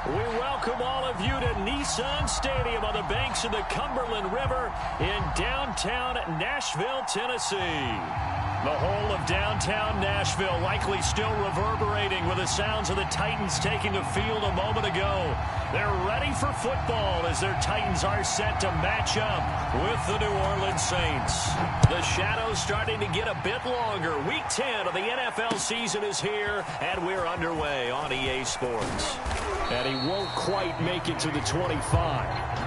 We welcome all of you to Nissan Stadium on the banks of the Cumberland River in downtown Nashville, Tennessee. The whole of downtown Nashville likely still reverberating with the sounds of the Titans taking the field a moment ago. They're ready for football as their Titans are set to match up with the New Orleans Saints. The shadows starting to get a bit longer. Week 10 of the NFL season is here, and we're underway on EA Sports. And he won't quite make it to the 25.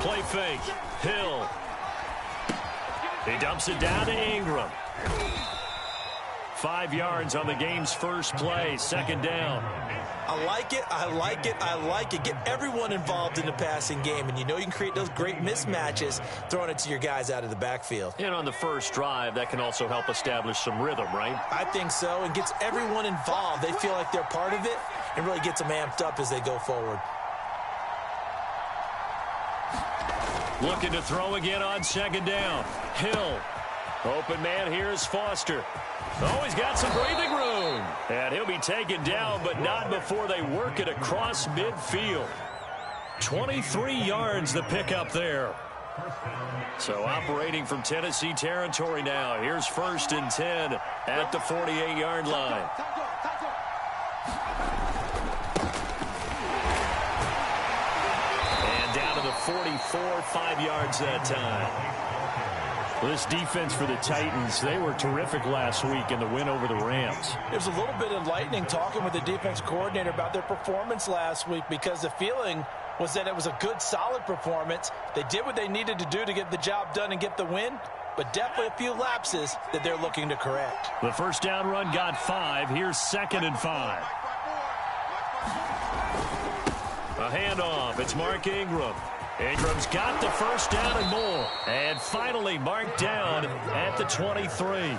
Play fake. Hill. He dumps it down to Ingram. 5 yards on the game's first play. Second down. I like it. I like it. I like it. Get everyone involved in the passing game. And you know you can create those great mismatches throwing it to your guys out of the backfield. And on the first drive, that can also help establish some rhythm, right? I think so. And gets everyone involved. They feel like they're part of it and really gets them amped up as they go forward. Looking to throw again on second down. Hill. Open man here is Foster. Oh, he's got some breathing room. And he'll be taken down, but not before they work it across midfield. 23 yards the pickup there. So operating from Tennessee territory now. Here's 1st and 10 at the 48-yard line. And down to the 44, 5 yards that time. This defense for the Titans, they were terrific last week in the win over the Rams. There's a little bit enlightening talking with the defense coordinator about their performance last week because the feeling was that it was a good, solid performance. They did what they needed to do to get the job done and get the win, but definitely a few lapses that they're looking to correct. The first down run got 5. Here's 2nd and 5. A handoff. It's Mark Ingram. Ingram's got the first down and more. And finally marked down at the 23.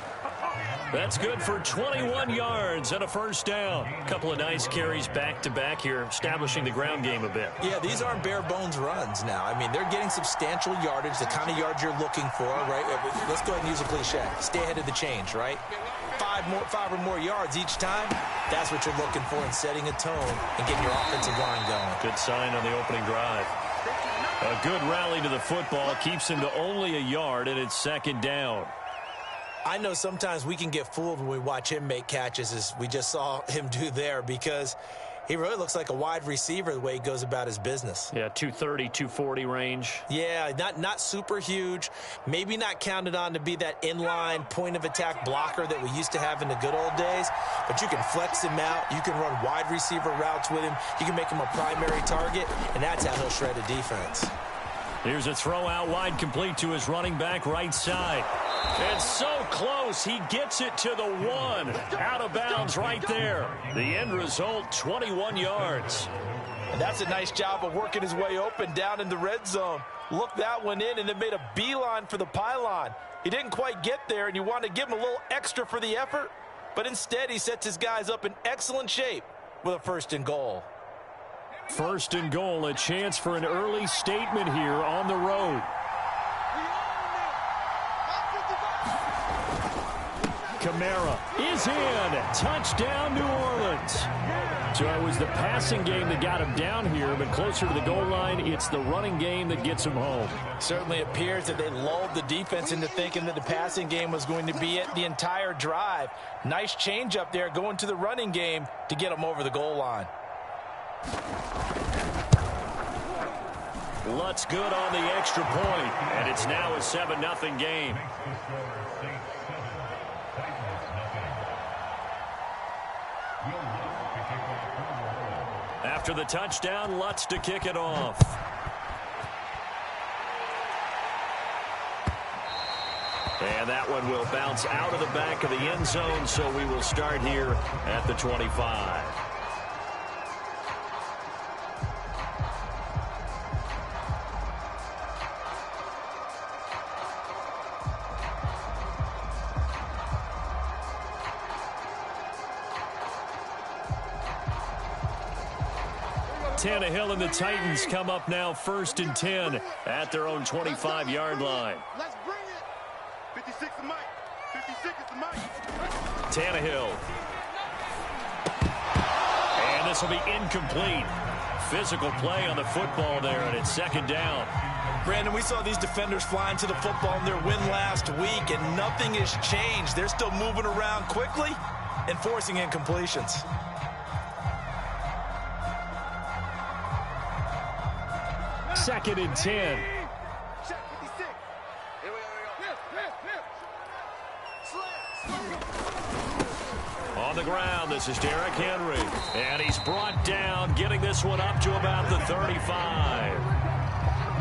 That's good for 21 yards and a first down. A couple of nice carries back-to-back here, establishing the ground game a bit. Yeah, these aren't bare-bones runs now. I mean, they're getting substantial yardage, the kind of yards you're looking for, right? Let's go ahead and use a cliche. Stay ahead of the change, right? 5 or more yards each time, that's what you're looking for in setting a tone and getting your offensive line going. Good sign on the opening drive. A good rally to the football keeps him to only a yard, and it's 2nd down. I know sometimes we can get fooled when we watch him make catches, as we just saw him do there, because he really looks like a wide receiver the way he goes about his business. Yeah, 230, 240 range. Yeah, not super huge. Maybe not counted on to be that inline point-of-attack blocker that we used to have in the good old days, but you can flex him out. You can run wide receiver routes with him. You can make him a primary target, and that's how he'll shred a defense. Here's a throw out wide, complete to his running back right side. And so close, he gets it to the 1. Out of bounds right there. The end result, 21 yards. And that's a nice job of working his way open down in the red zone. Looked that one in and then made a beeline for the pylon. He didn't quite get there, and you want to give him a little extra for the effort, but instead he sets his guys up in excellent shape with a 1st and goal. 1st and goal, a chance for an early statement here on the road. Kamara is in. Touchdown, New Orleans. So it was the passing game that got him down here, but closer to the goal line, it's the running game that gets him home. Certainly appears that they lulled the defense into thinking that the passing game was going to be it the entire drive. Nice change up there going to the running game to get him over the goal line. Lutz good on the extra point, and it's now a 7-0 game. After the touchdown, Lutz to kick it off. And that one will bounce out of the back of the end zone, so we will start here at the 25. Tannehill and the Titans come up now 1st and 10 at their own 25-yard line. Let's bring it. 56 is Mike. 56 is the Mike. Tannehill. And this will be incomplete. Physical play on the football there, and it's 2nd down. Brandon, we saw these defenders flying to the football in their win last week, and nothing has changed. They're still moving around quickly and forcing incompletions. Second and 10. On the ground, this is Derrick Henry. And he's brought down, getting this one up to about the 35.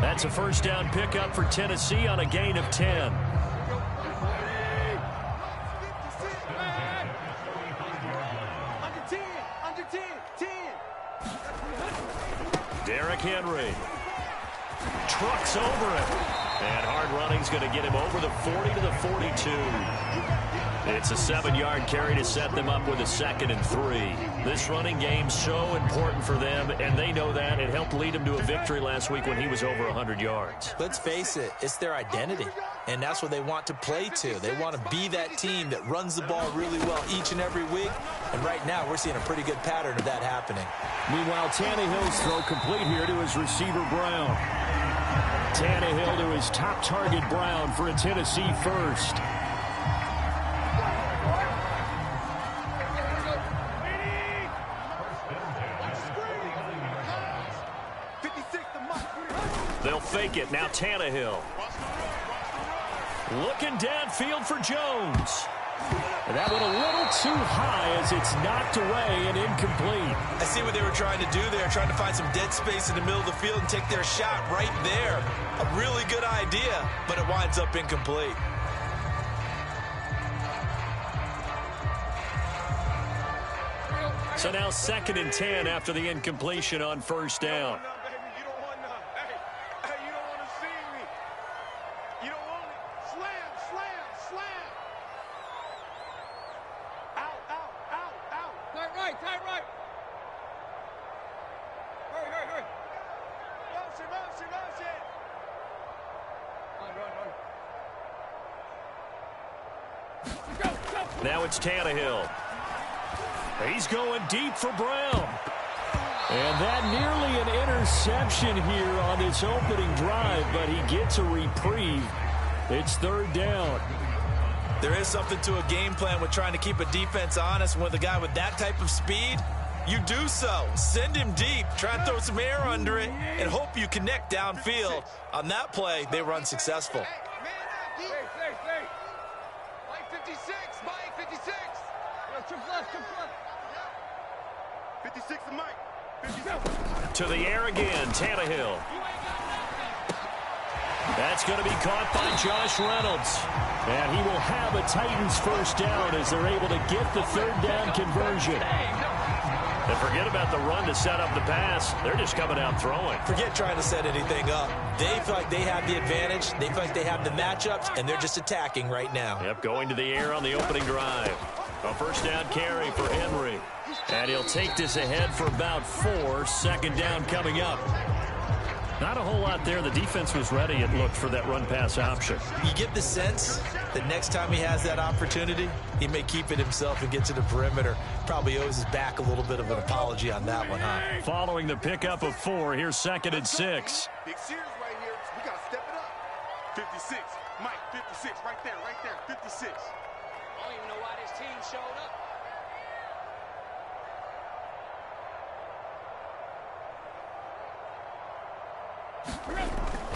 That's a 1st down pickup for Tennessee on a gain of 10. Derrick Henry trucks over him. And hard running's going to get him over the 40 to the 42. It's a 7-yard carry to set them up with a 2nd and 3. This running game's so important for them, and they know that. It helped lead them to a victory last week when he was over 100 yards. Let's face it, it's their identity, and that's what they want to play to. They want to be that team that runs the ball really well each and every week, and right now we're seeing a pretty good pattern of that happening. Meanwhile, Tannehill's throw complete here to his receiver, Brown. Tannehill to his top target, Brown, for a Tennessee first. They'll fake it. Now Tannehill. Looking downfield for Jones. And that one a little too high as it's knocked away and incomplete. I see what they were trying to do there, trying to find some dead space in the middle of the field and take their shot right there. A really good idea, but it winds up incomplete. So now 2nd and 10 after the incompletion on 1st down. Now it's Tannehill. He's going deep for Brown. And that nearly an interception here on this opening drive, but he gets a reprieve. It's 3rd down. There is something to a game plan with trying to keep a defense honest. With a guy with that type of speed, you do so. Send him deep, try and throw some air under it, and hope you connect downfield. On that play, they run successful. Mike 56, Mike 56. 56 to Mike. 56. To the air again, Tannehill. That's going to be caught by Josh Reynolds. And he will have a Titans 1st down as they're able to get the 3rd down conversion. And forget about the run to set up the pass. They're just coming out throwing. Forget trying to set anything up. They feel like they have the advantage. They feel like they have the matchups, and they're just attacking right now. Yep, going to the air on the opening drive. A 1st down carry for Henry. And he'll take this ahead for about 4. 2nd down coming up. Not a whole lot there. The defense was ready, it looked, for that run-pass option. You get the sense that next time he has that opportunity, he may keep it himself and get to the perimeter. Probably owes his back a little bit of an apology on that one, huh? Following the pickup of 4, here's 2nd and 6. Big series right here. We got to step it up. 56. Mike, 56. Right there, 56. I don't even know why this team showed up.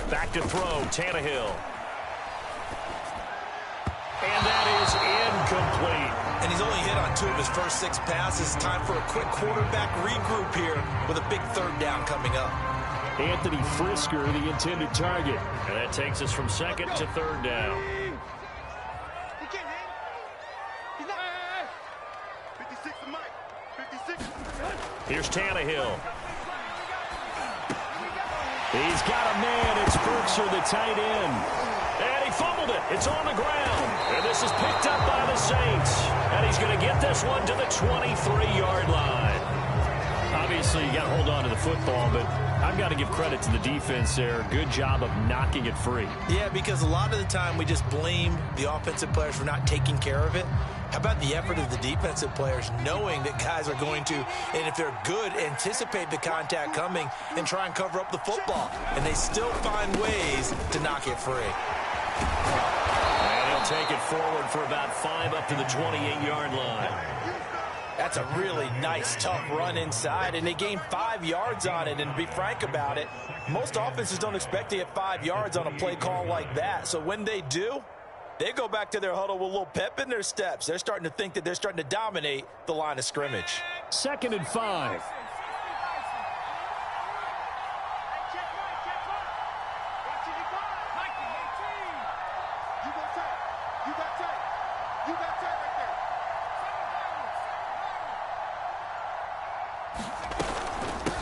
Back to throw, Tannehill. And that is incomplete. And he's only hit on 2 of his first 6 passes. Time for a quick quarterback regroup here with a big 3rd down coming up. Anthony Frisker, the intended target. And that takes us from 2nd to 3rd down. He can't hit. He's not. 56 to Mike. 56. Here's Tannehill. He's got a man. It's Frisker, the tight end. And he fumbled it. It's on the ground. And this is picked up by the Saints. And he's going to get this one to the 23-yard line. Obviously, you got to hold on to the football, but I've got to give credit to the defense there. Good job of knocking it free. Yeah, because a lot of the time we just blame the offensive players for not taking care of it. How about the effort of the defensive players knowing that guys are going to, and if they're good, anticipate the contact coming and try and cover up the football. And they still find ways to knock it free. And he'll take it forward for about 5 up to the 28-yard line. That's a really nice, tough run inside, and they gained 5 yards on it. And to be frank about it, most offenses don't expect to get 5 yards on a play call like that. So when they do, they go back to their huddle with a little pep in their steps. They're starting to think that they're starting to dominate the line of scrimmage. 2nd and 5.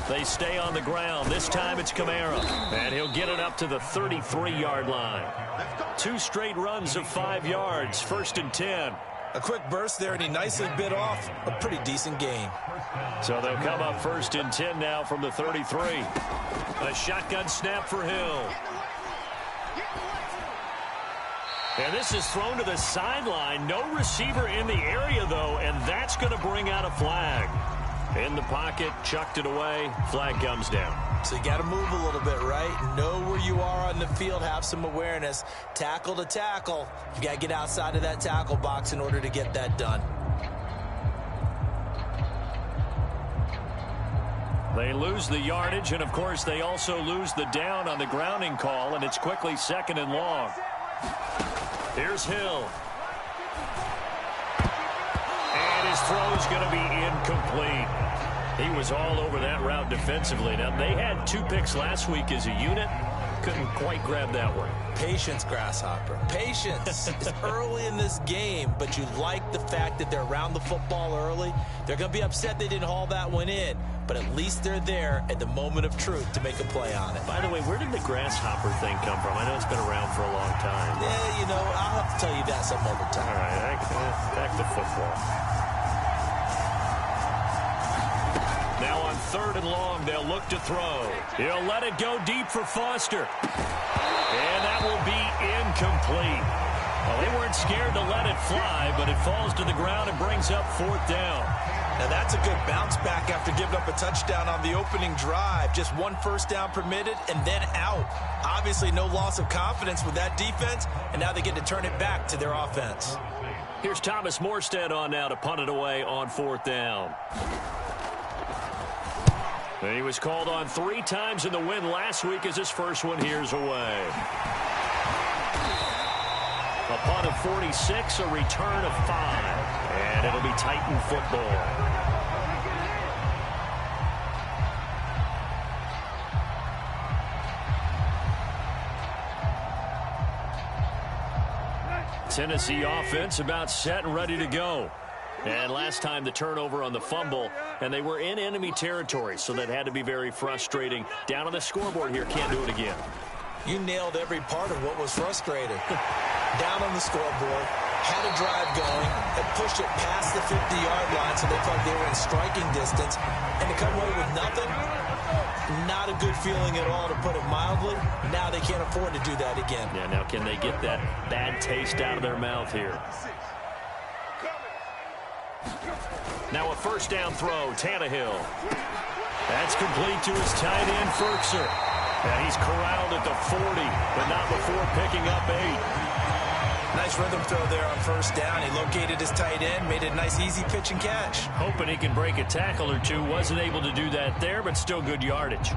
They stay on the ground. This time it's Kamara. And he'll get it up to the 33-yard line. 2 straight runs of 5 yards. 1st and 10. A quick burst there, and he nicely bit off a pretty decent gain. So they'll come up 1st and 10 now from the 33. A shotgun snap for Hill. And this is thrown to the sideline. No receiver in the area, though, and that's going to bring out a flag. In the pocket, chucked it away, flag comes down. So you got to move a little bit, right? Know where you are on the field, have some awareness. Tackle to tackle. You got to get outside of that tackle box in order to get that done. They lose the yardage, and of course they also lose the down on the grounding call, and it's quickly 2nd and long. Here's Hill. And his throw's going to be incomplete. He was all over that route defensively. Now, they had 2 picks last week as a unit. Couldn't quite grab that one. Patience, Grasshopper. Patience. It's early in this game, but you like the fact that they're around the football early. They're going to be upset they didn't haul that one in, but at least they're there at the moment of truth to make a play on it. By the way, where did the Grasshopper thing come from? I know it's been around for a long time. Yeah, you know, I'll have to tell you that some other time. All right, back to football. Now on 3rd and long, they'll look to throw. He'll let it go deep for Foster. And that will be incomplete. Well, they weren't scared to let it fly, but it falls to the ground and brings up 4th down. Now that's a good bounce back after giving up a touchdown on the opening drive. Just 1 first down permitted and then out. Obviously no loss of confidence with that defense, and now they get to turn it back to their offense. Here's Thomas Morstead on now to punt it away on 4th down. And he was called on 3 times in the win last week as his first one here's away. A punt of 46, a return of 5. And it'll be Titan football. Tennessee offense about set and ready to go. And last time the turnover on the fumble, and they were in enemy territory, so that had to be very frustrating. Down on the scoreboard here, can't do it again. You nailed every part of what was frustrating. Down on the scoreboard, had a drive going, had pushed it past the 50-yard line, so they felt they were in striking distance, and to come away with nothing, not a good feeling at all, to put it mildly. Now they can't afford to do that again. Yeah, now can they get that bad taste out of their mouth here? Now a first down throw, Tannehill. That's complete to his tight end, Ferkser. And he's corralled at the 40, but not before picking up 8. Nice rhythm throw there on first down. He located his tight end, made it a nice easy pitch and catch. Hoping he can break a tackle or two. Wasn't able to do that there, but still good yardage.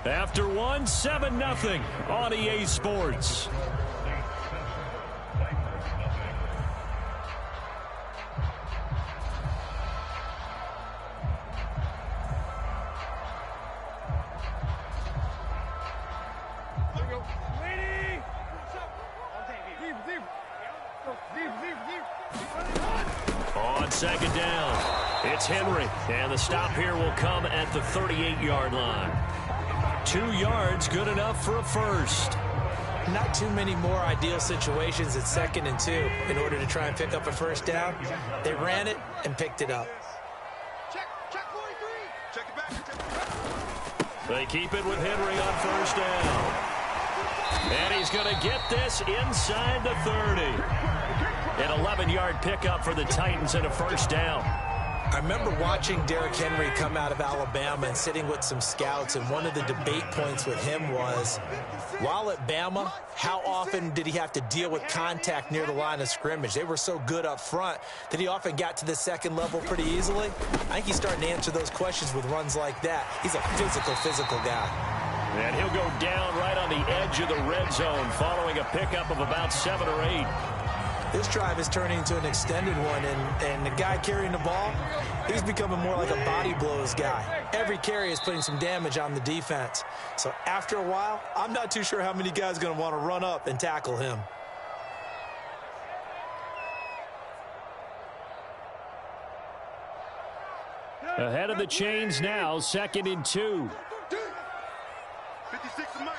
After 1, 7-0 on EA Sports. On 2nd down. It's Henry, and the stop here will come at the 38-yard line. 2 yards, good enough for a first. Not too many more ideal situations at 2nd and 2 in order to try and pick up a first down. They ran it and picked it up. Check 43. Check it back. Check it back. They keep it with Henry on first down. And he's going to get this inside the 30. An 11-yard pickup for the Titans and a first down. I remember watching Derrick Henry come out of Alabama and sitting with some scouts, and one of the debate points with him was, while at Bama, how often did he have to deal with contact near the line of scrimmage? They were so good up front that he often got to the second level pretty easily. I think he's starting to answer those questions with runs like that. He's a physical guy. And he'll go down right on the edge of the red zone following a pickup of about 7 or 8. This drive is turning into an extended one, and the guy carrying the ball, he's becoming more like a body blows guy. Every carry is putting some damage on the defense. So after a while, I'm not too sure how many guys are going to want to run up and tackle him. Ahead of the chains now, 2nd and 2. 56 is Mike.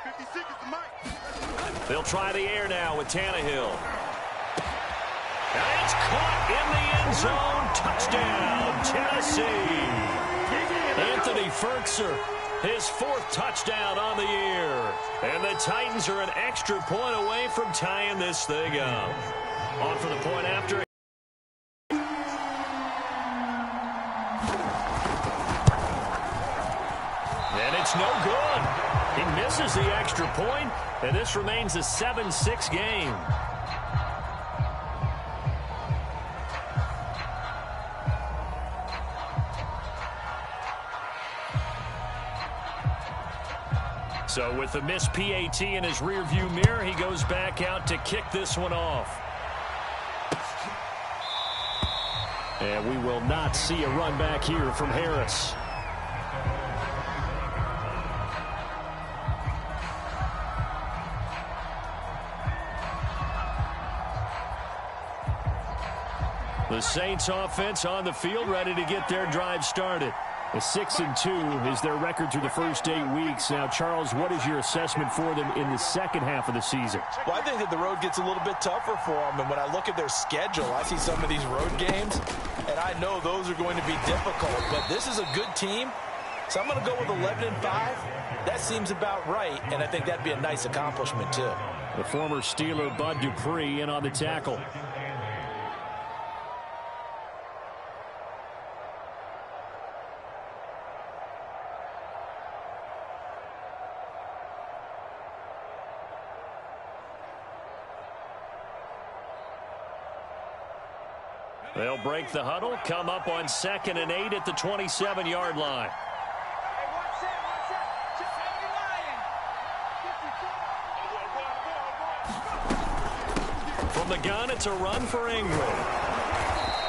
56 is Mike. They'll try the air now with Tannehill. And it's caught in the end zone. Touchdown, Tennessee. Anthony Ferkser, his 4th touchdown on the year. And the Titans are an extra point away from tying this thing up. On for the point after. And it's no good. He misses the extra point, and this remains a 7-6 game. So with the missed PAT in his rearview mirror, he goes back out to kick this one off. And we will not see a run back here from Harris. The Saints offense on the field, ready to get their drive started. A 6-2 is their record through the first 8 weeks. Now, Charles, what is your assessment for them in the second half of the season? Well, I think that the road gets a little bit tougher for them. And when I look at their schedule, I see some of these road games, and I know those are going to be difficult. But this is a good team, so I'm going to go with 11-5. That seems about right, and I think that'd be a nice accomplishment, too. The former Steeler Bud Dupree in on the tackle. They'll break the huddle, come up on 2nd and 8 at the 27-yard line. From the gun, it's a run for Ingram.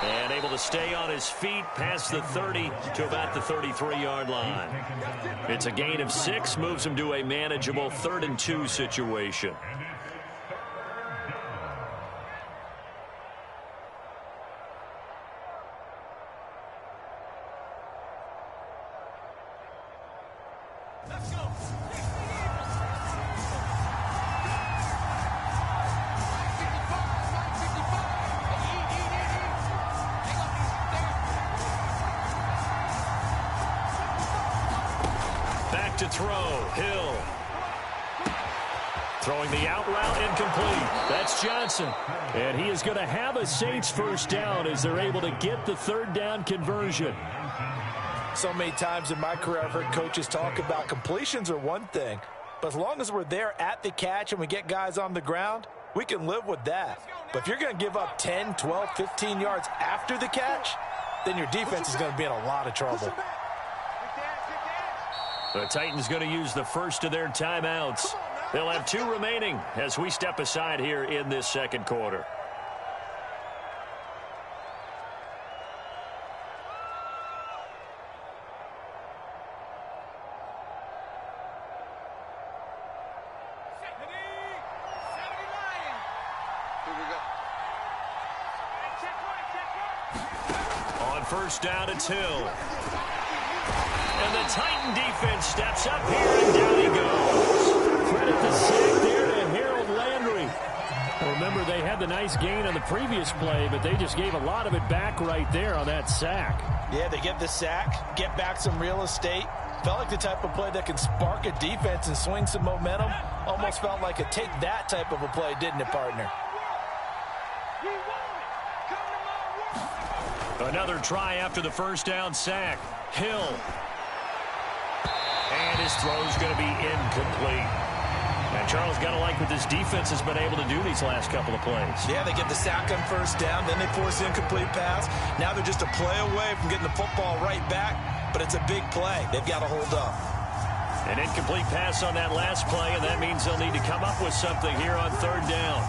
And able to stay on his feet past the 30 to about the 33-yard line. It's a gain of 6, moves him to a manageable 3rd and 2 situation. To throw, Hill. Throwing the out route incomplete. That's Johnson. And he is going to have a Saints first down as they're able to get the 3rd down conversion. So many times in my career I've heard coaches talk about completions are one thing, but as long as we're there at the catch and we get guys on the ground, we can live with that. But if you're going to give up 10, 12, 15 yards after the catch, then your defense is going to be in a lot of trouble. The Titans going to use the first of their timeouts. They'll have 2 remaining as we step aside here in this second quarter. first down, it's Hill. And the Titan defense steps up here, and down he goes. Credit the sack there to Harold Landry. Remember, they had the nice gain on the previous play, but they just gave a lot of it back right there on that sack. Yeah, they get the sack, get back some real estate. Felt like the type of play that can spark a defense and swing some momentum. Almost felt like a take that type of a play, didn't it, partner? Another try after the first down sack. Hill. And his throw's going to be incomplete. And Charles, got to like what this defense has been able to do these last couple of plays. Yeah, they get the sack on first down, then they force the incomplete pass. Now they're just a play away from getting the football right back, but it's a big play. They've got to hold up. An incomplete pass on that last play, and that means they'll need to come up with something here on third down.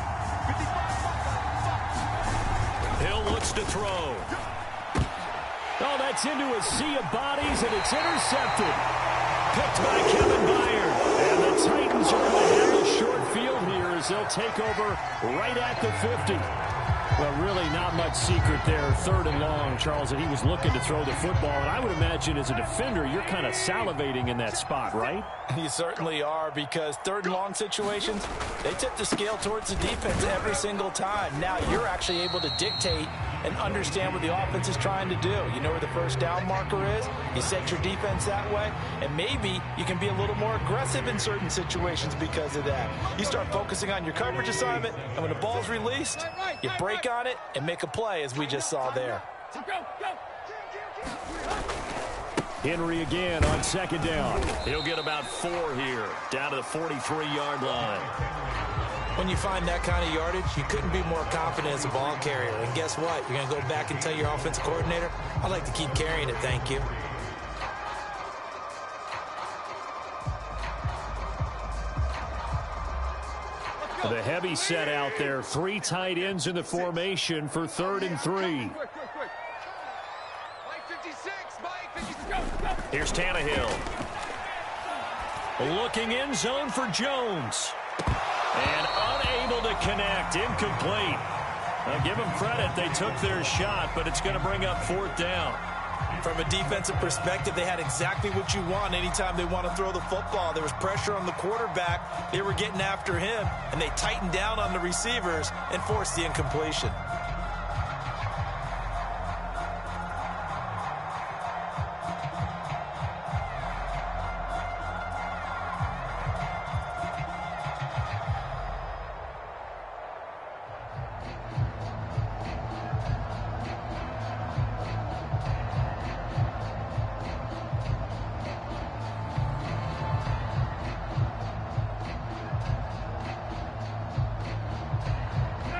Hill looks to throw. Oh, that's into a sea of bodies, and it's intercepted. Picked by Kevin Byard. And the Titans are going to have a short field here as they'll take over right at the 50. Well, really not much secret there. Third and long, Charles, that he was looking to throw the football. And I would imagine as a defender, you're kind of salivating in that spot, right? You certainly are, because third and long situations, they tip the scale towards the defense every single time. Now you're actually able to dictate and understand what the offense is trying to do. You know where the first down marker is. You set your defense that way, and maybe you can be a little more aggressive in certain situations because of that. You start focusing on your coverage assignment, and when the ball's released, you break on it and make a play, as we just saw there. Henry again on second down. He'll get about 4 here, down to the 43-yard line. When you find that kind of yardage, you couldn't be more confident as a ball carrier. And guess what? You're going to go back and tell your offensive coordinator, I'd like to keep carrying it, thank you. The heavy set out there. 3 tight ends in the formation for 3rd and 3. Here's Tannehill. Looking in zone for Jones. And unable to connect. Incomplete. Now give them credit. They took their shot, but it's going to bring up 4th down. From a defensive perspective, they had exactly what you want anytime they want to throw the football. There was pressure on the quarterback. They were getting after him, and they tightened down on the receivers and forced the incompletion.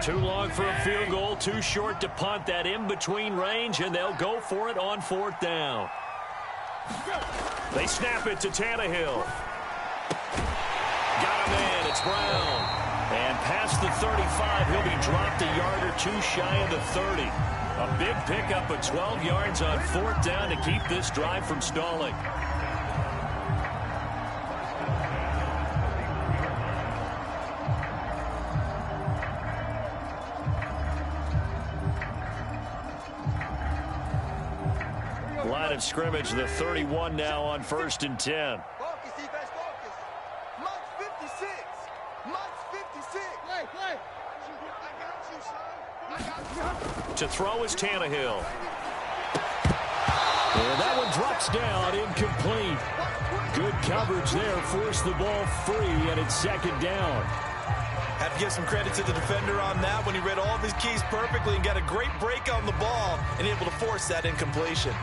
Too long for a field goal, too short to punt. That in-between range, and they'll go for it on 4th down. They snap it to Tannehill. Got him in. It's Brown. And past the 35, he'll be dropped a yard or 2 shy of the 30. A big pickup of 12 yards on 4th down to keep this drive from stalling. Line of scrimmage, the 31 now on 1st and 10. Focus, defense, focus. Month 56. Month 56. Play. I got you, son. I got you. To throw is Tannehill. And that one drops down, incomplete. Good coverage there, forced the ball free, and it's 2nd down. Have to give some credit to the defender on that when he read all of his keys perfectly and got a great break on the ball and able to force that incompletion.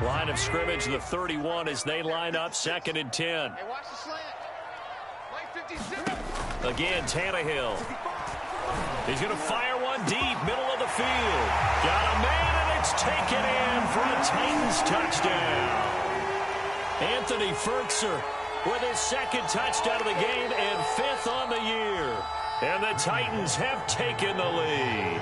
Line of scrimmage, the 31 as they line up 2nd and 10. Hey, watch the slant. Play 56. Again, Tannehill. He's going to fire one deep, middle of the field. Got a man, and it's taken in for a Titans touchdown. Anthony Ferkser with his 2nd touchdown of the game and 5th on the year. And the Titans have taken the lead.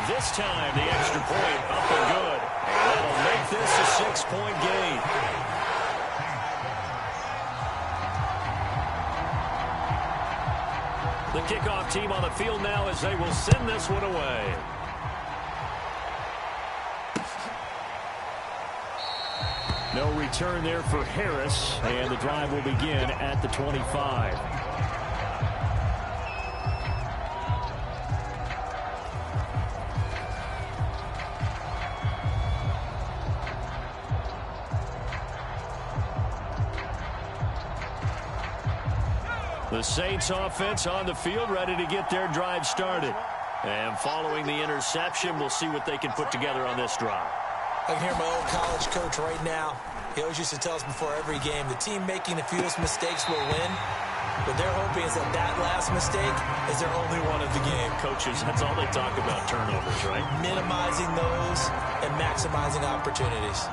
This time, the extra point up and good. And that'll make this a 6-point game. The kickoff team on the field now as they will send this one away. No return there for Harris, and the drive will begin at the 25. The Saints offense on the field, ready to get their drive started. And following the interception, we'll see what they can put together on this drive. I can hear my old college coach right now. He always used to tell us before every game, the team making the fewest mistakes will win. What they're hoping is that that last mistake is their only one of the game. Coaches, that's all they talk about, turnovers, right? Minimizing those and maximizing opportunities.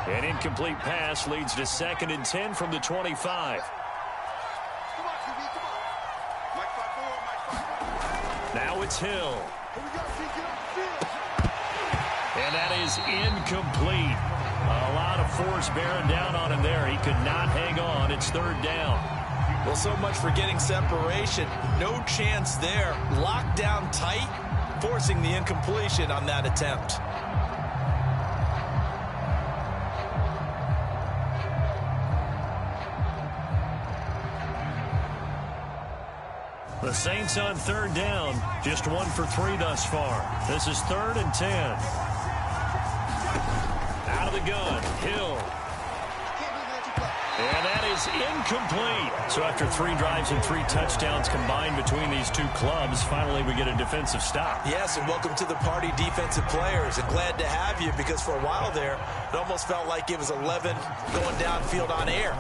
An incomplete pass leads to 2nd and 10 from the 25. Come on, QB, come on. Mike 5-4, Mike 5-4. Now it's Hill. Here we go, see, get off the field. And that is incomplete. A lot of force bearing down on him there. He could not hang on. It's 3rd down. Well, so much for getting separation. No chance there. Locked down tight, forcing the incompletion on that attempt. The Saints on 3rd down. Just 1 for 3 thus far. This is 3rd and 10. Out of the gun, Hill. And that is incomplete. So after 3 drives and 3 touchdowns combined between these two clubs, finally we get a defensive stop. Yes, and welcome to the party, defensive players. And glad to have you, because for a while there, it almost felt like it was 11 going downfield on air.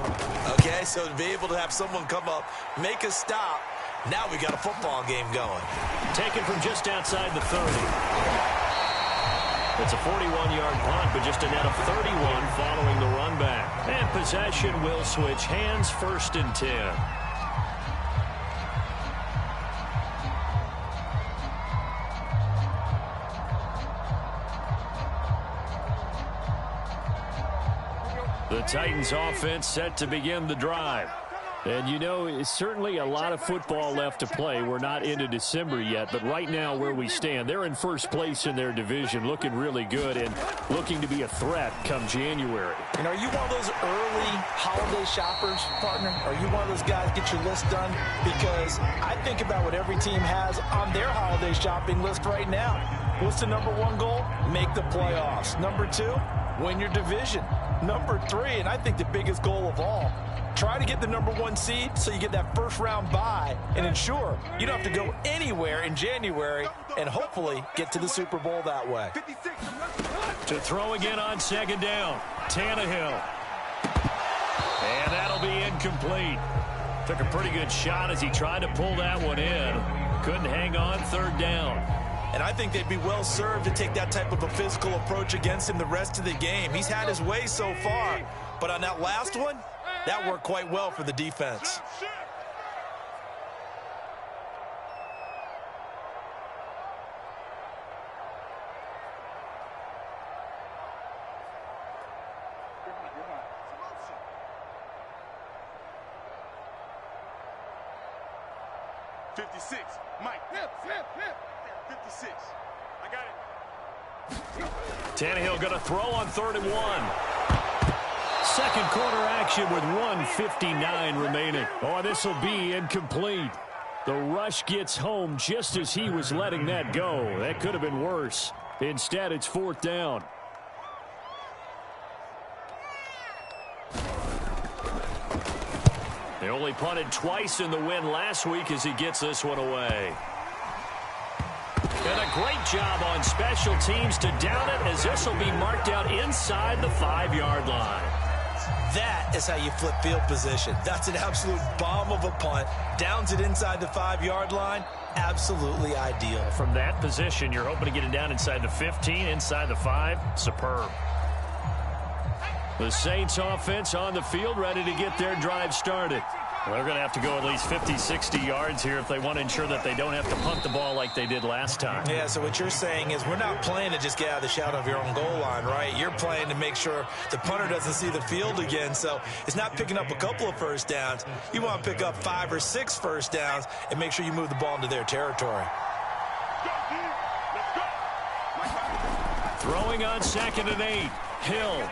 Okay, so to be able to have someone come up, make a stop, now we got a football game going. Taken from just outside the 30. It's a 41-yard punt, but just a net of 31 following the run back. And possession will switch hands, 1st and 10. The Titans offense set to begin the drive. And, you know, it's certainly a lot of football left to play. We're not into December yet, but right now where we stand, they're in 1st place in their division, looking really good and looking to be a threat come January. And are you one of those early holiday shoppers, partner? Are you one of those guys get your list done? Because I think about what every team has on their holiday shopping list right now. What's the #1 goal? Make the playoffs. #2, win your division. #3, and I think the biggest goal of all, try to get the #1 seed so you get that 1st round bye and ensure you don't have to go anywhere in January and hopefully get to the Super Bowl that way. To throw again on 2nd down, Tannehill. And that'll be incomplete. Took a pretty good shot as he tried to pull that one in. Couldn't hang on, 3rd down. And I think they'd be well served to take that type of a physical approach against him the rest of the game. He's had his way so far, but on that last one, that worked quite well for the defense. Mike, hip. 56. I got it. Tannehill going to throw on 3rd and 1. 2nd quarter action with 1:59 remaining. Oh, this will be incomplete. The rush gets home just as he was letting that go. That could have been worse. Instead, it's 4th down. They only punted twice in the win last week as he gets this one away. And a great job on special teams to down it, as this will be marked out inside the 5-yard line. That is how you flip field position. That's an absolute bomb of a punt. Downs it inside the 5-yard line. Absolutely ideal. From that position, you're hoping to get it down inside the 15, inside the 5. Superb. The Saints offense on the field, ready to get their drive started. Well, they're going to have to go at least 50, 60 yards here if they want to ensure that they don't have to punt the ball like they did last time. Yeah, so what you're saying is we're not playing to just get out of the shadow of your own goal line, right? You're playing to make sure the punter doesn't see the field again. So it's not picking up a couple of first downs. You want to pick up 5 or 6 first downs and make sure you move the ball into their territory. Throwing on 2nd and 8. Hill.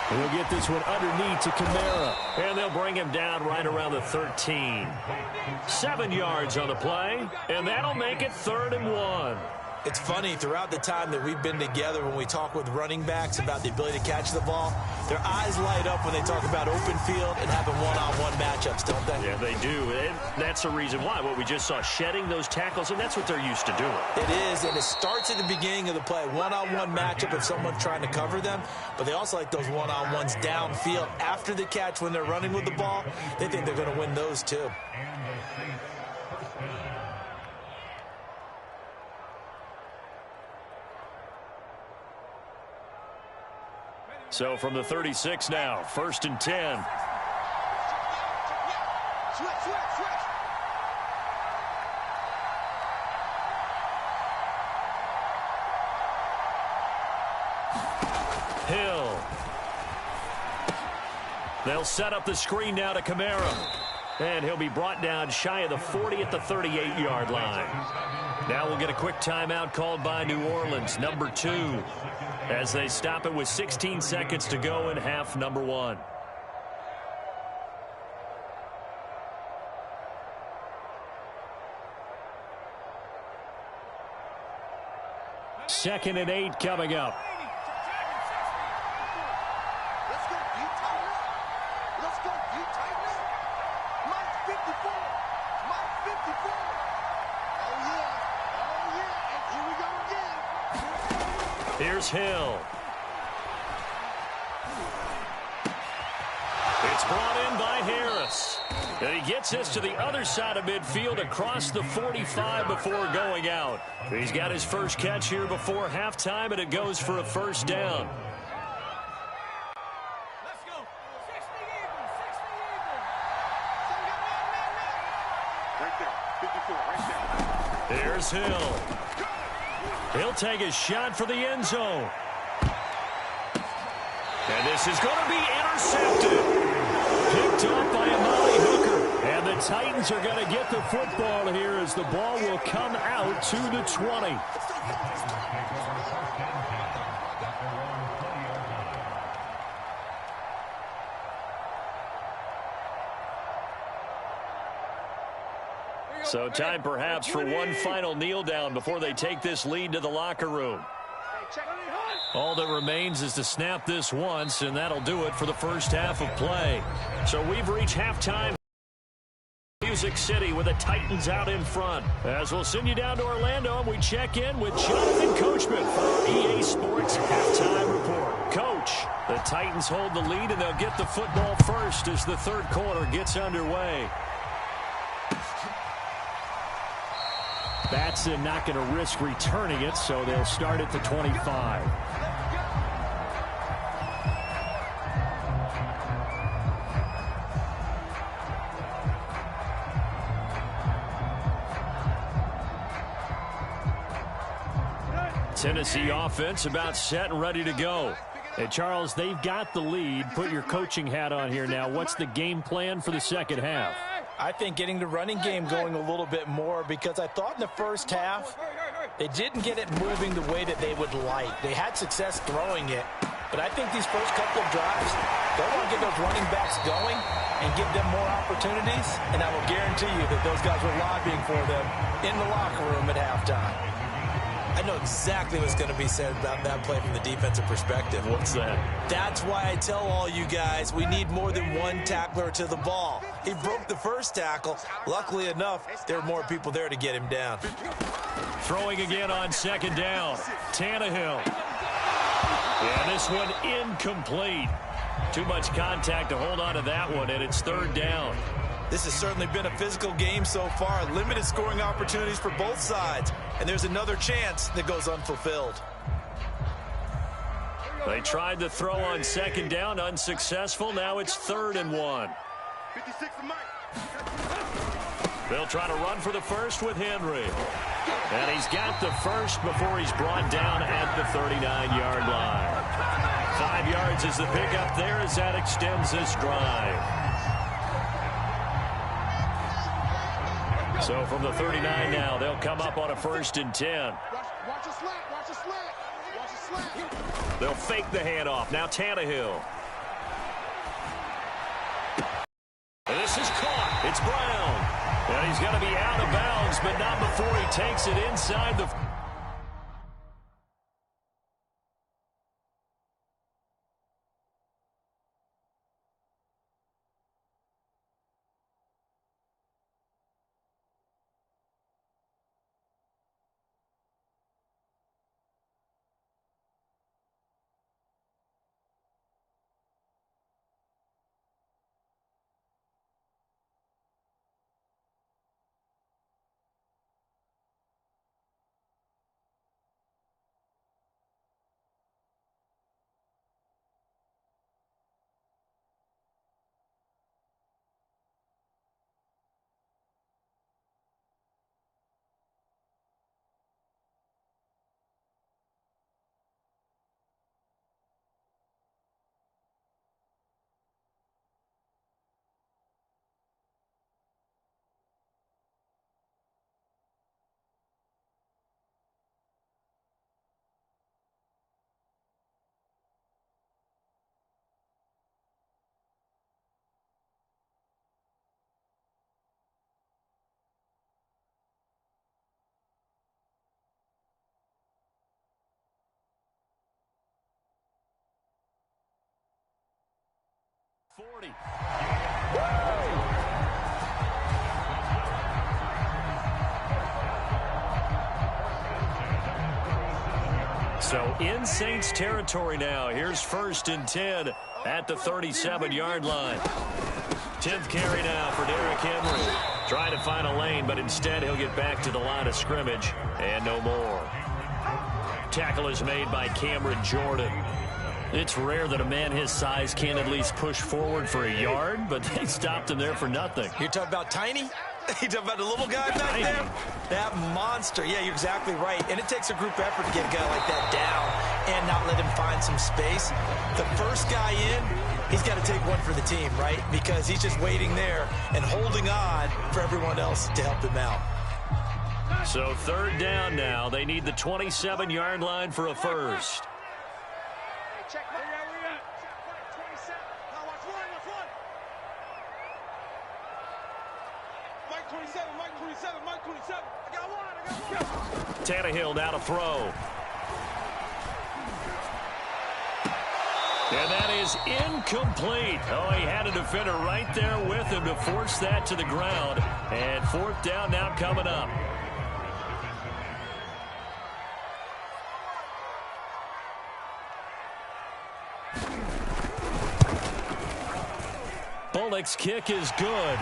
He'll get this one underneath to Kamara. And they'll bring him down right around the 13. 7 yards on the play. And that'll make it 3rd and 1. It's funny, throughout the time that we've been together, when we talk with running backs about the ability to catch the ball, their eyes light up when they talk about open field and having one-on-one matchups, don't they? Yeah, they do. And that's the reason why. What we just saw, shedding those tackles, and that's what they're used to doing. It is, and it starts at the beginning of the play. One-on-one matchup if someone's trying to cover them, but they also like those one-on-ones downfield after the catch when they're running with the ball. They think they're going to win those too. So from the 36 now, 1st and 10. Hill. They'll set up the screen now to Kamara. And he'll be brought down shy of the 40 at the 38-yard line. Now we'll get a quick timeout called by New Orleans, number 2. As they stop it with 16 seconds to go in half number 1. Second and 8 coming up. Let's go, you Titans. Let's go, you Titans. Mike 54. Mike 54. Oh, yeah. And here we go again. Here's Hill. It's brought in by Harris. And he gets this to the other side of midfield across the 45 before going out. He's got his first catch here before halftime, and it goes for a first down. Let's go. 60 even. 60 even. Right there. 54, right there. Here's Hill. He'll take a shot for the end zone. And this is going to be intercepted. Picked off by Amali Hooker. And the Titans are going to get the football here as the ball will come out to the 20. So time perhaps for one final kneel down before they take this lead to the locker room. All that remains is to snap this once, and that'll do it for the first half of play. So we've reached halftime. Music City with the Titans out in front. As we'll send you down to Orlando, and we check in with Jonathan Coachman for our EA Sports Halftime Report. Coach, the Titans hold the lead, and they'll get the football first as the third quarter gets underway. Batson not going to risk returning it, so they'll start at the 25. Tennessee offense about set and ready to go. Hey, Charles, they've got the lead. Put your coaching hat on here now. What's the game plan for the second half? I think getting the running game going a little bit more, because I thought in the first half they didn't get it moving the way that they would like. They had success throwing it, but I think these first couple of drives, they want to get those running backs going and give them more opportunities, and I will guarantee you that those guys were lobbying for them in the locker room at halftime. I know exactly what's going to be said about that play from the defensive perspective. What's that? That's why I tell all you guys we need more than one tackler to the ball. He broke the first tackle. Luckily enough, there were more people there to get him down. Throwing again on second down. Tannehill. And this one incomplete. Too much contact to hold on to that one, and it's third down. This has certainly been a physical game so far. Limited scoring opportunities for both sides. And there's another chance that goes unfulfilled. They tried to throw on second down, unsuccessful. Now it's 3rd and 1. 56 of Mike. They'll try to run for the first with Henry. And he's got the first before he's brought down at the 39-yard line. 5 yards is the pickup there as that extends this drive. So from the 39 now, they'll come up on a 1st and 10. Watch a slant. Watch a slant. Watch a slant. They'll fake the handoff. Now Tannehill. And this is caught. It's Brown. And he's going to be out of bounds, but not before he takes it inside the... So in Saints territory now. Here's 1st and 10 at the 37-yard line. 10th carry now for Derrick Henry. Trying to find a lane, but instead he'll get back to the line of scrimmage and no more. Tackle is made by Cameron Jordan. It's rare that a man his size can't at least push forward for a yard, but they stopped him there for nothing. You're talking about tiny? You're talking about the little guy back there? That monster. Yeah, you're exactly right. And it takes a group effort to get a guy like that down and not let him find some space. The first guy in, he's got to take one for the team, right? Because he's just waiting there and holding on for everyone else to help him out. So 3rd down now. They need the 27-yard line for a first. Check. Where you at? 27. Now watch one. Mike 27. I got one. Tannehill now to throw. And that is incomplete. Oh, he had a defender right there with him to force that to the ground. And 4th down now coming up. Bullock's kick is good.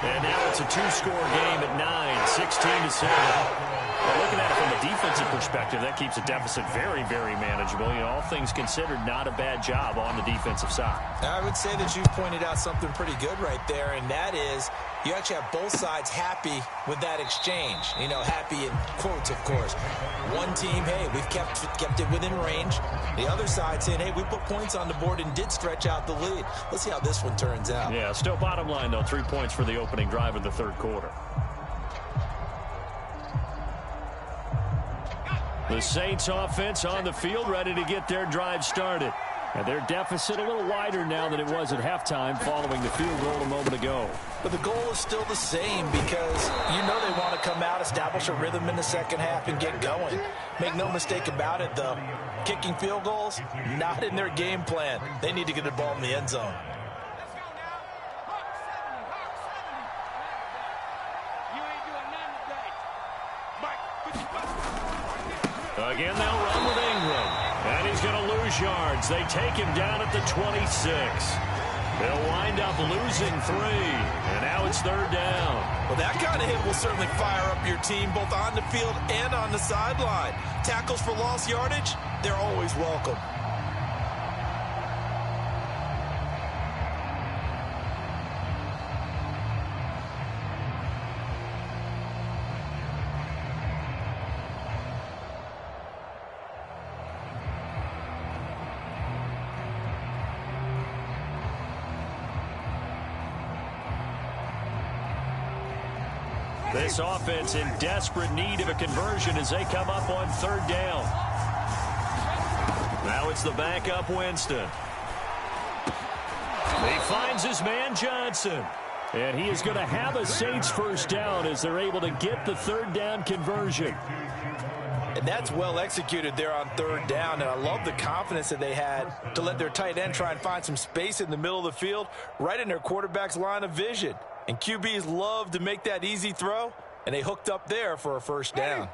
And now it's a 2-score game at 9, 16-7. Well, looking at it from a defensive perspective, that keeps the deficit very, very manageable. You know, all things considered, not a bad job on the defensive side. I would say that you pointed out something pretty good right there, and that is you actually have both sides happy with that exchange. You know, happy in quotes, of course. One team, hey, we've kept it within range. The other side saying, hey, we put points on the board and did stretch out the lead. Let's see how this one turns out. Yeah, still bottom line, though, 3 points for the opening drive of the 3rd quarter. The Saints offense on the field, ready to get their drive started. And their deficit a little wider now than it was at halftime following the field goal a moment ago. But the goal is still the same because you know they want to come out, establish a rhythm in the second half, and get going. Make no mistake about it, though. Kicking field goals, not in their game plan. They need to get the ball in the end zone. Again, they'll run with Ingram. And he's going to lose yards. They take him down at the 26. They'll wind up losing 3. And now it's 3rd down. Well, that kind of hit will certainly fire up your team both on the field and on the sideline. Tackles for lost yardage, they're always welcome. this offense in desperate need of a conversion as they come up on third down. Now it's the backup Winston. He finds his man Johnson. And he is going to have a Saints first down as they're able to get the third down conversion. And that's well executed there on third down. And I love the confidence that they had to let their tight end try and find some space in the middle of the field, right in their quarterback's line of vision. And QBs love to make that easy throw, and they hooked up there for a first down.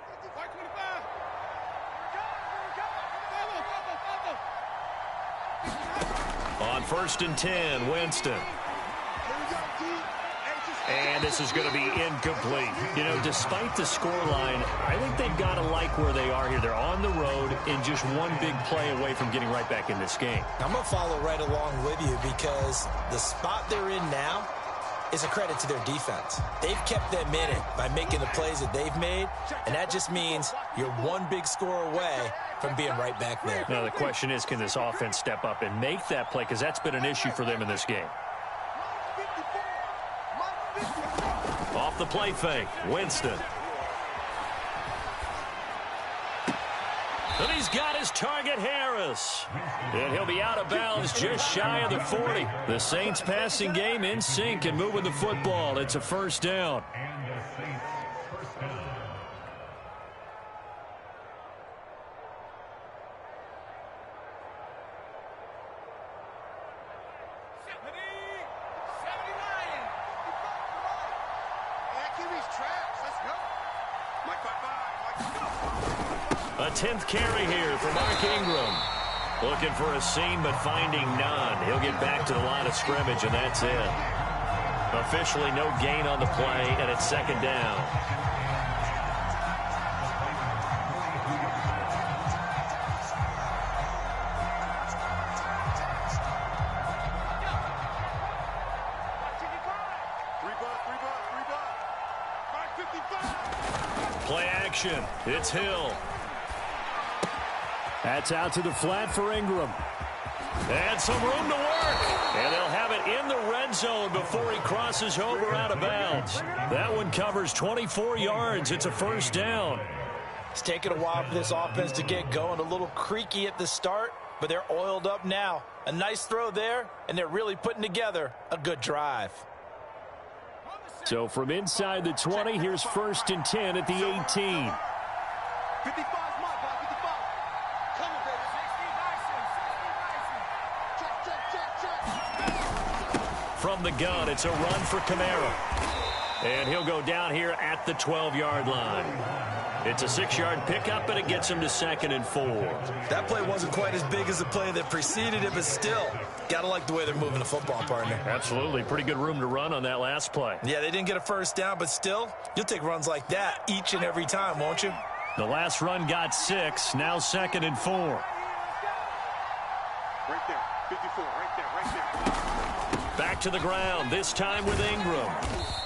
On 1st and 10, Winston. And this is going to be incomplete. You know, despite the scoreline, I think they've got to like where they are here. They're on the road and just one big play away from getting right back in this game. I'm going to follow right along with you because the spot they're in now is a credit to their defense. They've kept them in it by making the plays that they've made, and that just means you're one big score away from being right back there. Now, the question is, can this offense step up and make that play? Because that's been an issue for them in this game. Off the play fake, Winston. And he's got his target, Harris. And he'll be out of bounds just shy of the 40. The Saints passing game in sync and moving the football. It's a first down. A 10th carry here for Mark Ingram. Looking for a seam, but finding none. He'll get back to the line of scrimmage, and that's it. Officially no gain on the play, and it's second down. Play action. It's Hill. That's out to the flat for Ingram. And some room to work. And they'll have it in the red zone before he crosses over out of bounds. That one covers 24 yards. It's a first down. It's taken a while for this offense to get going. A little creaky at the start, but they're oiled up now. A nice throw there, and they're really putting together a good drive. So from inside the 20, here's 1st and 10 at the 18. From the gun, it's a run for Kamara. And he'll go down here at the 12-yard line. It's a 6-yard pickup, but it gets him to 2nd and 4. That play wasn't quite as big as the play that preceded it, but still, got to like the way they're moving the football, partner. Absolutely. Pretty good room to run on that last play. Yeah, they didn't get a first down, but still, you'll take runs like that each and every time, won't you? The last run got 6, now 2nd and 4. Right there, 54, right there. Back to the ground, this time with Ingram.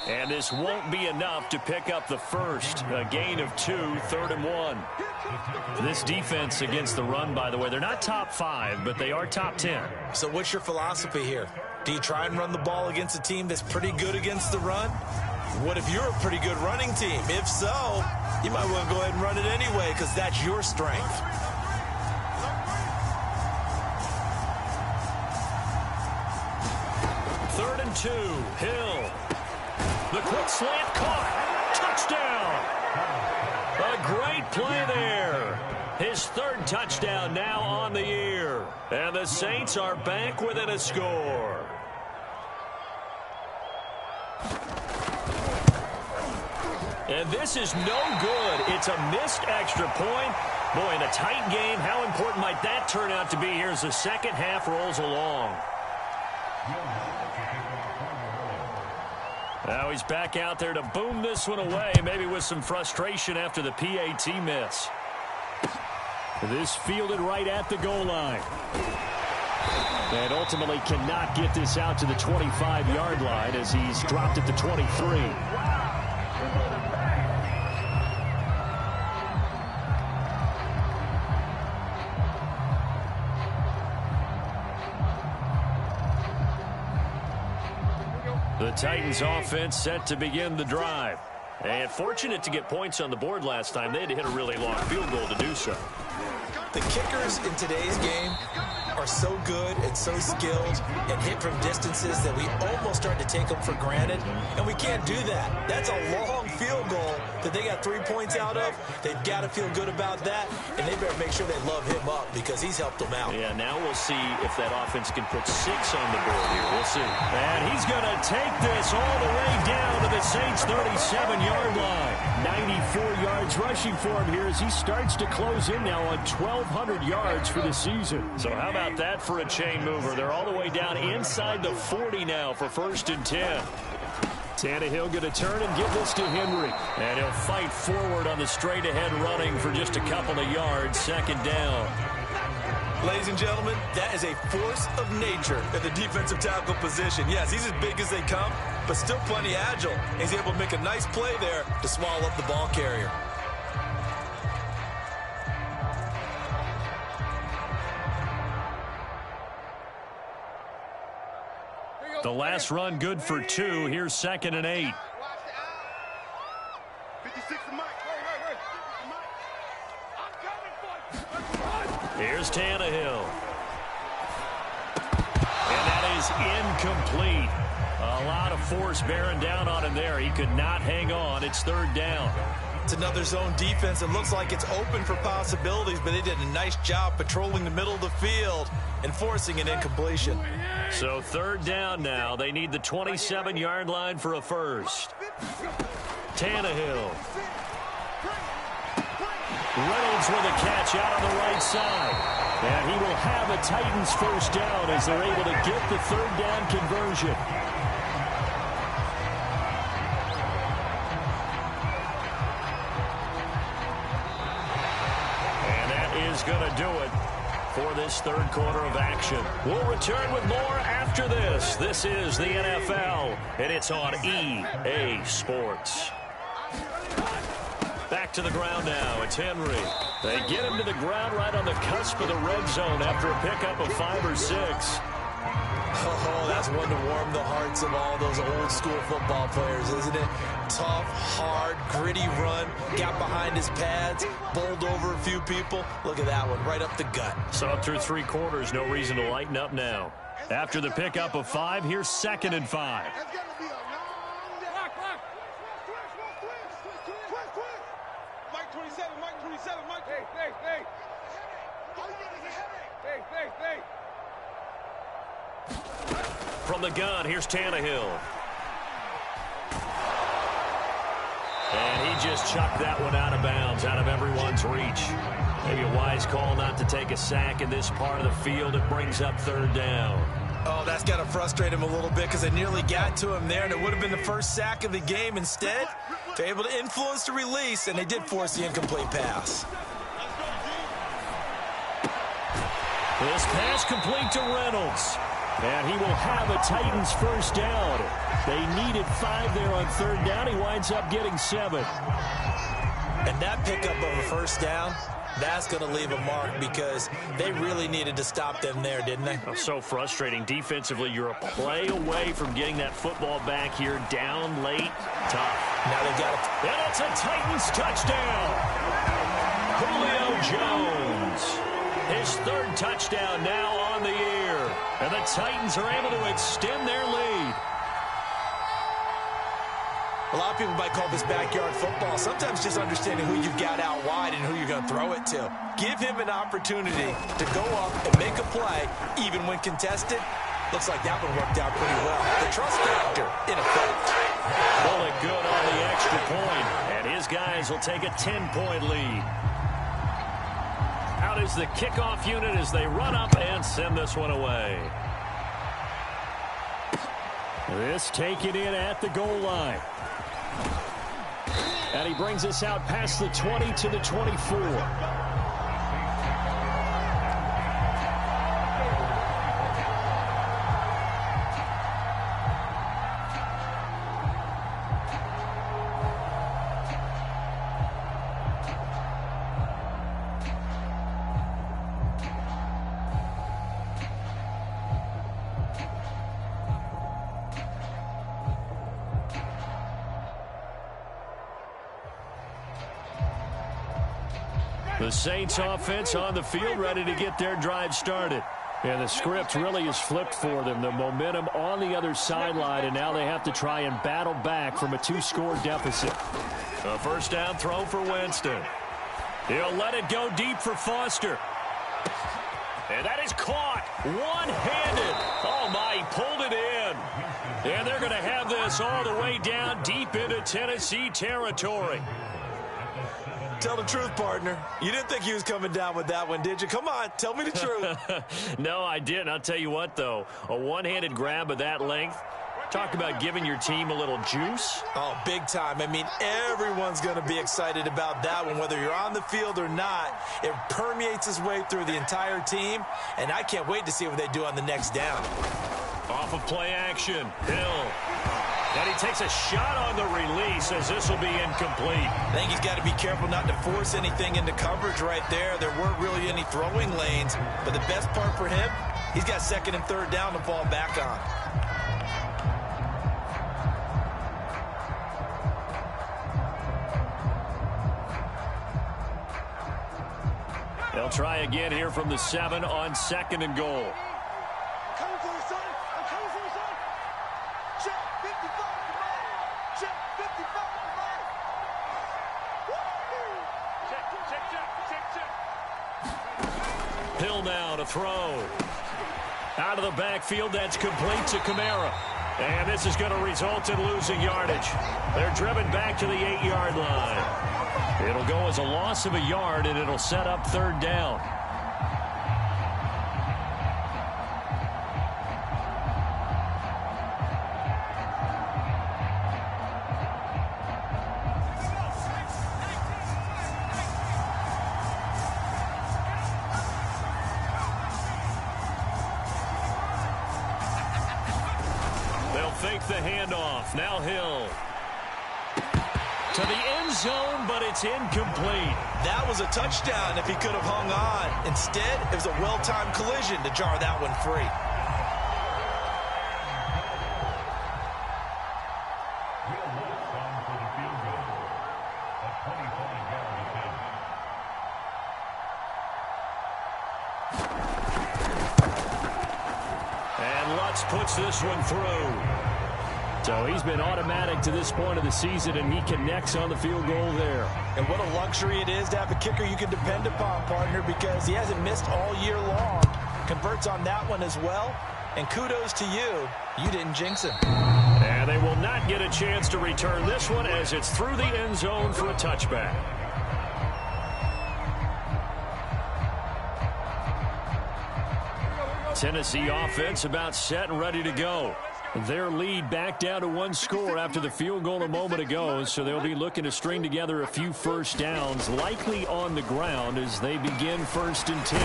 And this won't be enough to pick up the first. A gain of 2, 3rd and 1. This defense against the run, by the way, they're not top 5, but they are top 10. So what's your philosophy here? Do you try and run the ball against a team that's pretty good against the run? What if you're a pretty good running team? If so, you might want to go ahead and run it anyway because that's your strength. Third and 2, Hill. The quick slant caught. Touchdown. A great play there. His 3rd touchdown now on the year. And the Saints are back within a score. And this is no good. It's a missed extra point. Boy, in a tight game, how important might that turn out to be here as the second half rolls along? Now he's back out there to boom this one away, maybe with some frustration after the PAT miss. This fielded right at the goal line. And ultimately cannot get this out to the 25-yard line as he's dropped at the 23. The Titans offense set to begin the drive. And fortunate to get points on the board last time. They had to hit a really long field goal to do so. The kickers in today's game are so good and so skilled and hit from distances that we almost start to take them for granted, and we can't do that. That's a long field goal that they got 3 points out of. They've got to feel good about that, and they better make sure they love him up because he's helped them out. Yeah, now we'll see if that offense can put 6 on the board here. We'll see. And he's going to take this all the way down to the Saints' 37-yard line. 94 yards rushing for him here as he starts to close in now on 1,200 yards for the season. So how about that for a chain mover? They're all the way down inside the 40 now for 1st and 10. Tannehill going to turn and give this to Henry. And he'll fight forward on the straight-ahead running for just a couple of yards. 2nd down. Ladies and gentlemen, that is a force of nature at the defensive tackle position. Yes, he's as big as they come, but still plenty agile. He's able to make a nice play there to swallow up the ball carrier. The last run good for 2. Here's 2nd and 8. 56 to Mike. Here's Tannehill. And that is incomplete. A lot of force bearing down on him there. He could not hang on. It's 3rd down. It's another zone defense. It looks like it's open for possibilities, but they did a nice job patrolling the middle of the field and forcing an incompletion. So 3rd down now. They need the 27-yard line for a first. Tannehill. Reynolds with a catch out on the right side. And he will have a Titans first down as they're able to get the 3rd down conversion. And that is going to do it for this 3rd quarter of action. We'll return with more after this. This is the NFL, and it's on EA Sports. Back to the ground now. It's Henry. They get him to the ground right on the cusp of the red zone after a pickup of 5 or 6. Oh, that's one to warm the hearts of all those old school football players, isn't it? Tough, hard, gritty run. Got behind his pads, bowled over a few people. Look at that one, right up the gut. So up through 3 quarters, no reason to lighten up now. After the pickup of 5, here's 2nd and 5. From the gun, here's Tannehill. And he just chucked that one out of bounds, out of everyone's reach. Maybe a wise call not to take a sack in this part of the field. It brings up 3rd down. Oh, that's got to frustrate him a little bit because they nearly got to him there, and it would have been the first sack of the game. Instead, they're able to influence the release, and they did force the incomplete pass. This pass complete to Reynolds. And he will have a Titans first down. They needed 5 there on 3rd down. He winds up getting 7. And that pickup of a first down, that's going to leave a mark because they really needed to stop them there, didn't they? Oh, so frustrating. Defensively, you're a play away from getting that football back here down late. Tough. Now they've got it. And it's a Titans touchdown. Julio Jones. His 3rd touchdown now on the year. And the Titans are able to extend their lead. A lot of people might call this backyard football. Sometimes just understanding who you've got out wide and who you're going to throw it to. Give him an opportunity to go up and make a play, even when contested. Looks like that one worked out pretty well. The trust factor in effect. Pull it good on the extra point. And his guys will take a 10-point lead. Out is the kickoff unit as they run up and send this one away. This taken in at the goal line. And he brings us out past the 20 to the 24. The Saints offense on the field, ready to get their drive started. And the script really is flipped for them. The momentum on the other sideline, and now they have to try and battle back from a 2-score deficit. A first down throw for Winston. He'll let it go deep for Foster. And that is caught one-handed. Oh, my, he pulled it in. And they're going to have this all the way down deep into Tennessee territory. Tell the truth, partner. You didn't think he was coming down with that one, did you? Come on, tell me the truth. No, I didn't. I'll tell you what, though. A one-handed grab of that length. Talk about giving your team a little juice. Oh, big time. I mean, everyone's going to be excited about that one, whether you're on the field or not. It permeates its way through the entire team, and I can't wait to see what they do on the next down. Off of play action, Hill. And he takes a shot on the release as this will be incomplete. I think he's got to be careful not to force anything into coverage right there. There weren't really any throwing lanes, but the best part for him, he's got second and third down to fall back on. They'll try again here from the 7 on 2nd and goal. Coming for you, son. I'm coming for you, son. Check 55 to mine. Check 55 to mine. Check. Hill now to throw. Out of the backfield, that's complete to Kamara. And this is going to result in losing yardage. They're driven back to the 8-yard line. It'll go as a loss of a yard, and it'll set up third down. They'll fake the handoff. Now Hill. To the end zone, but it's incomplete. That was a touchdown if he could have hung on. Instead, it was a well-timed collision to jar that one free. And Lutz puts this one through. So he's been automatic to this point of the season, and he connects on the field goal there. And what a luxury it is to have a kicker you can depend upon, partner, because he hasn't missed all year long. Converts on that one as well. And kudos to you. You didn't jinx him. And they will not get a chance to return this one as it's through the end zone for a touchback. Tennessee offense about set and ready to go. Their lead back down to 1 score after the field goal a moment ago, so they'll be looking to string together a few first downs, likely on the ground as they begin 1st and 10.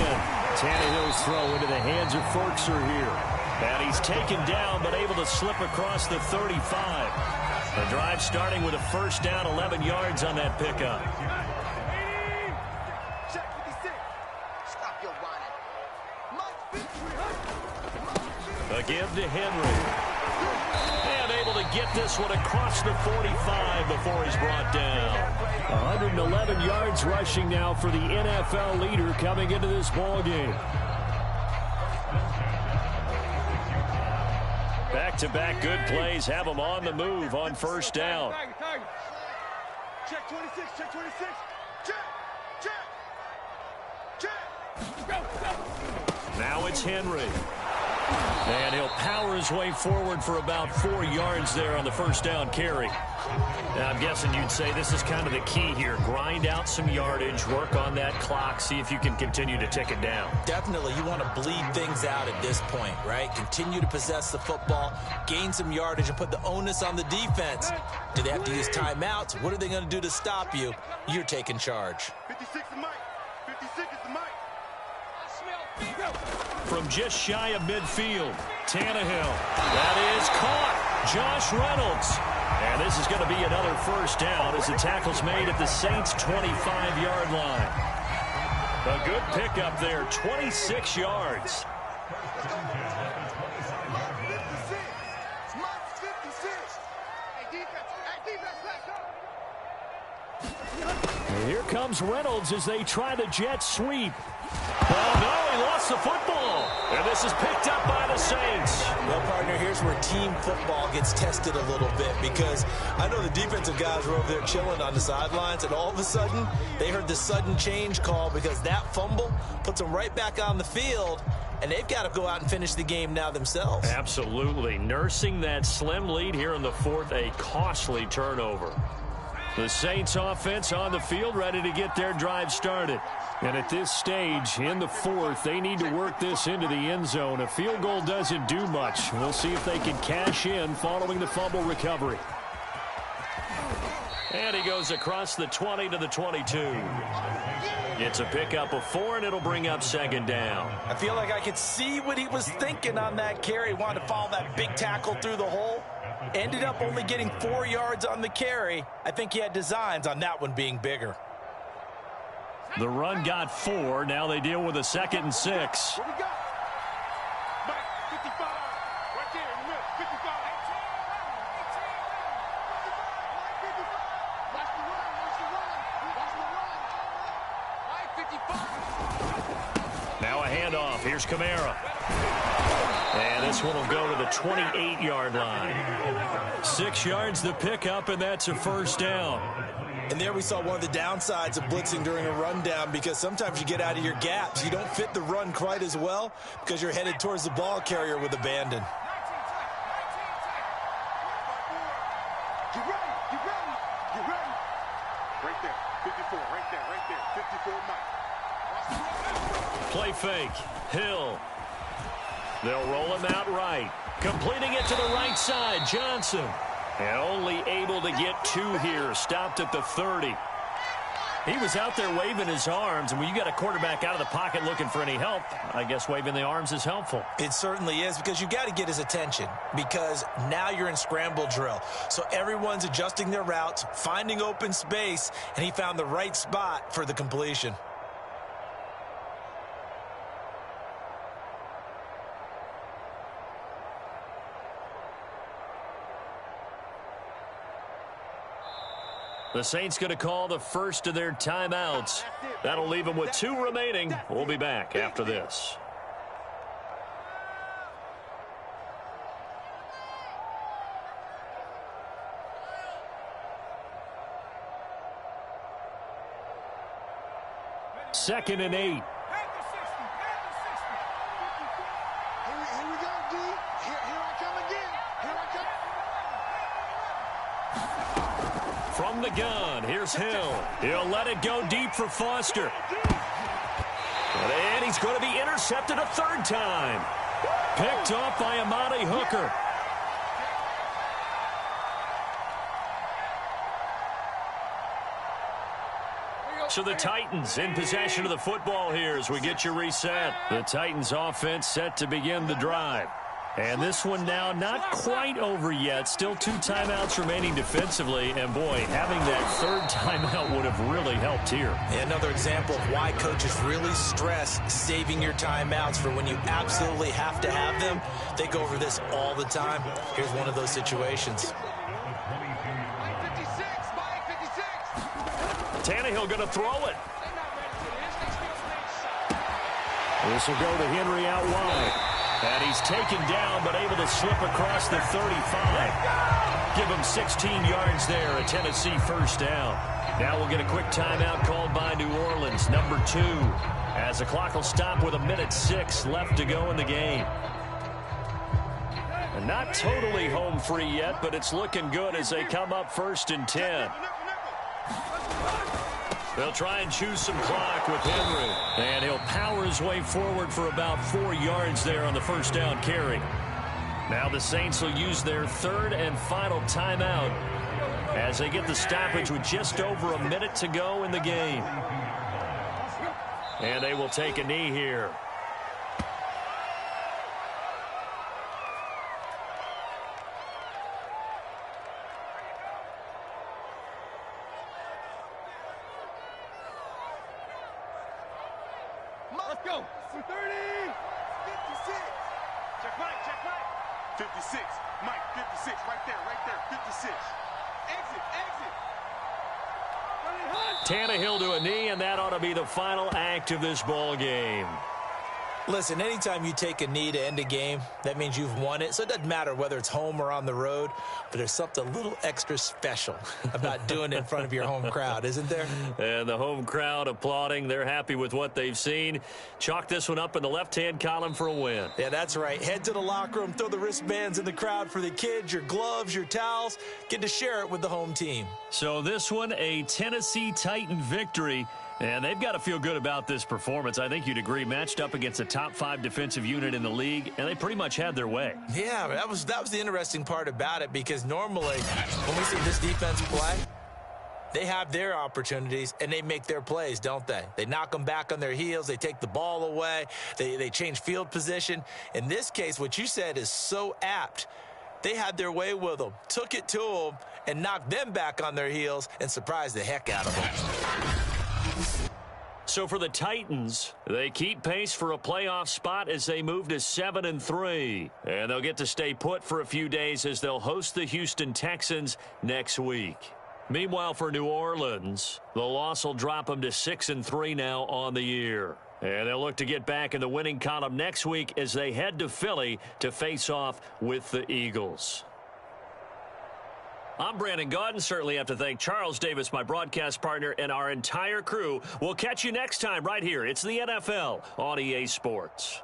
Tannehill's throw into the hands of Ferkser here. And he's taken down but able to slip across the 35. The drive starting with a first down, 11 yards on that pickup. Check 56. Stop your whining. A give to Henry. And able to get this one across the 45 before he's brought down. 111 yards rushing now for the NFL leader coming into this ball game. Back-to-back good plays have him on the move on first down. Check 26. Check 26. Check. Now it's Henry. And he'll power his way forward for about 4 yards there on the first down carry. Now, I'm guessing you'd say this is kind of the key here. Grind out some yardage, work on that clock, see if you can continue to tick it down. Definitely, you want to bleed things out at this point, right? Continue to possess the football, gain some yardage, and put the onus on the defense. Do they have to use timeouts? What are they going to do to stop you? You're taking charge. 56 is Mike. 56 is the Mike. From just shy of midfield, Tannehill. That is caught. Josh Reynolds. And this is going to be another first down as the tackle's made at the Saints' 25-yard line. A good pickup there, 26 yards. Mike's 56. Hey, defense, let's go. And here comes Reynolds as they try the jet sweep. Oh, no, he lost the football. And this is picked up by the Saints. Well, partner, here's where team football gets tested a little bit, because I know the defensive guys were over there chilling on the sidelines, and all of a sudden, they heard the sudden change call because that fumble puts them right back on the field, and they've got to go out and finish the game now themselves. Absolutely. Nursing that slim lead here in the fourth, a costly turnover. The Saints offense on the field, ready to get their drive started. And at this stage, in the fourth, they need to work this into the end zone. A field goal doesn't do much. We'll see if they can cash in following the fumble recovery. And he goes across the 20 to the 22. It's a pickup of 4, and it'll bring up second down. I feel like I could see what he was thinking on that carry. He wanted to follow that big tackle through the hole. Ended up only getting 4 yards on the carry. I think he had designs on that one being bigger. The run got 4. Now they deal with a 2nd and 6. What we got? Mike, 55. Right there in the middle. 55. Watch the run. Watch the run. Watch the run. Mike, 55. Now a handoff. Here's Kamara. And this one will go to the 28-yard line. 6 yards the pickup, and that's a first down. And there we saw one of the downsides of blitzing during a rundown, because sometimes you get out of your gaps. You don't fit the run quite as well because you're headed towards the ball carrier with abandon. Get ready. Get ready. Get ready. Right there. 54. Right there. Right there. 54, Mike. Play fake. Hill. They'll roll him out right. Completing it to the right side. Johnson. And only able to get 2 here. Stopped at the 30. He was out there waving his arms. And when you got a quarterback out of the pocket looking for any help, I guess waving the arms is helpful. It certainly is, because you got to get his attention, because now you're in scramble drill. So everyone's adjusting their routes, finding open space, and he found the right spot for the completion. The Saints going to call the first of their timeouts. That'll leave them with 2 remaining. We'll be back after this. Second and 8. Here we go, D. Here I come again. Here I come. From the gun, here's Hill. He'll let it go deep for Foster. And he's going to be intercepted a 3rd time. Picked off by Amani Hooker. So the Titans in possession of the football here as we get you reset. The Titans offense set to begin the drive. And this one now not quite over yet. Still 2 timeouts remaining defensively. And, boy, having that 3rd timeout would have really helped here. Another example of why coaches really stress saving your timeouts for when you absolutely have to have them. They go over this all the time. Here's one of those situations. Mike 56. Mike 56. Tannehill going to throw it. This will go to Henry out wide. And he's taken down, but able to slip across the 35. Give him 16 yards there, a Tennessee first down. Now we'll get a quick timeout called by New Orleans, number 2, as the clock will stop with 1:06 left to go in the game. And not totally home free yet, but it's looking good as they come up 1st and 10. They'll try and choose some clock with Henry. And he'll power his way forward for about 4 yards there on the first down carry. Now the Saints will use their 3rd and final timeout as they get the stoppage with just over a minute to go in the game. And they will take a knee here. Let's go. 30. 56. Check Mike. 56. Mike, 56. Right there. 56. Exit. Tannehill to a knee, and that ought to be the final act of this ball game. Listen, anytime you take a knee to end a game, that means you've won it. So it doesn't matter whether it's home or on the road, but there's something a little extra special about doing it in front of your home crowd, isn't there? And the home crowd applauding. They're happy with what they've seen. Chalk this one up in the left-hand column for a win. Yeah, that's right. Head to the locker room, throw the wristbands in the crowd for the kids, your gloves, your towels. Get to share it with the home team. So this one, a Tennessee Titan victory. And they've got to feel good about this performance. I think you'd agree, matched up against a top 5 defensive unit in the league, and they pretty much had their way. Yeah, that was the interesting part about it, because normally when we see this defense play, they have their opportunities and they make their plays, don't they? They knock them back on their heels. They take the ball away. They change field position. In this case, what you said is so apt. They had their way with them, took it to them, and knocked them back on their heels and surprised the heck out of them. So for the Titans, they keep pace for a playoff spot as they move to 7-3. And they'll get to stay put for a few days as they'll host the Houston Texans next week. Meanwhile, for New Orleans, the loss will drop them to 6-3 now on the year. And they'll look to get back in the winning column next week as they head to Philly to face off with the Eagles. I'm Brandon Gaudin. Certainly have to thank Charles Davis, my broadcast partner, and our entire crew. We'll catch you next time right here. It's the NFL on EA Sports.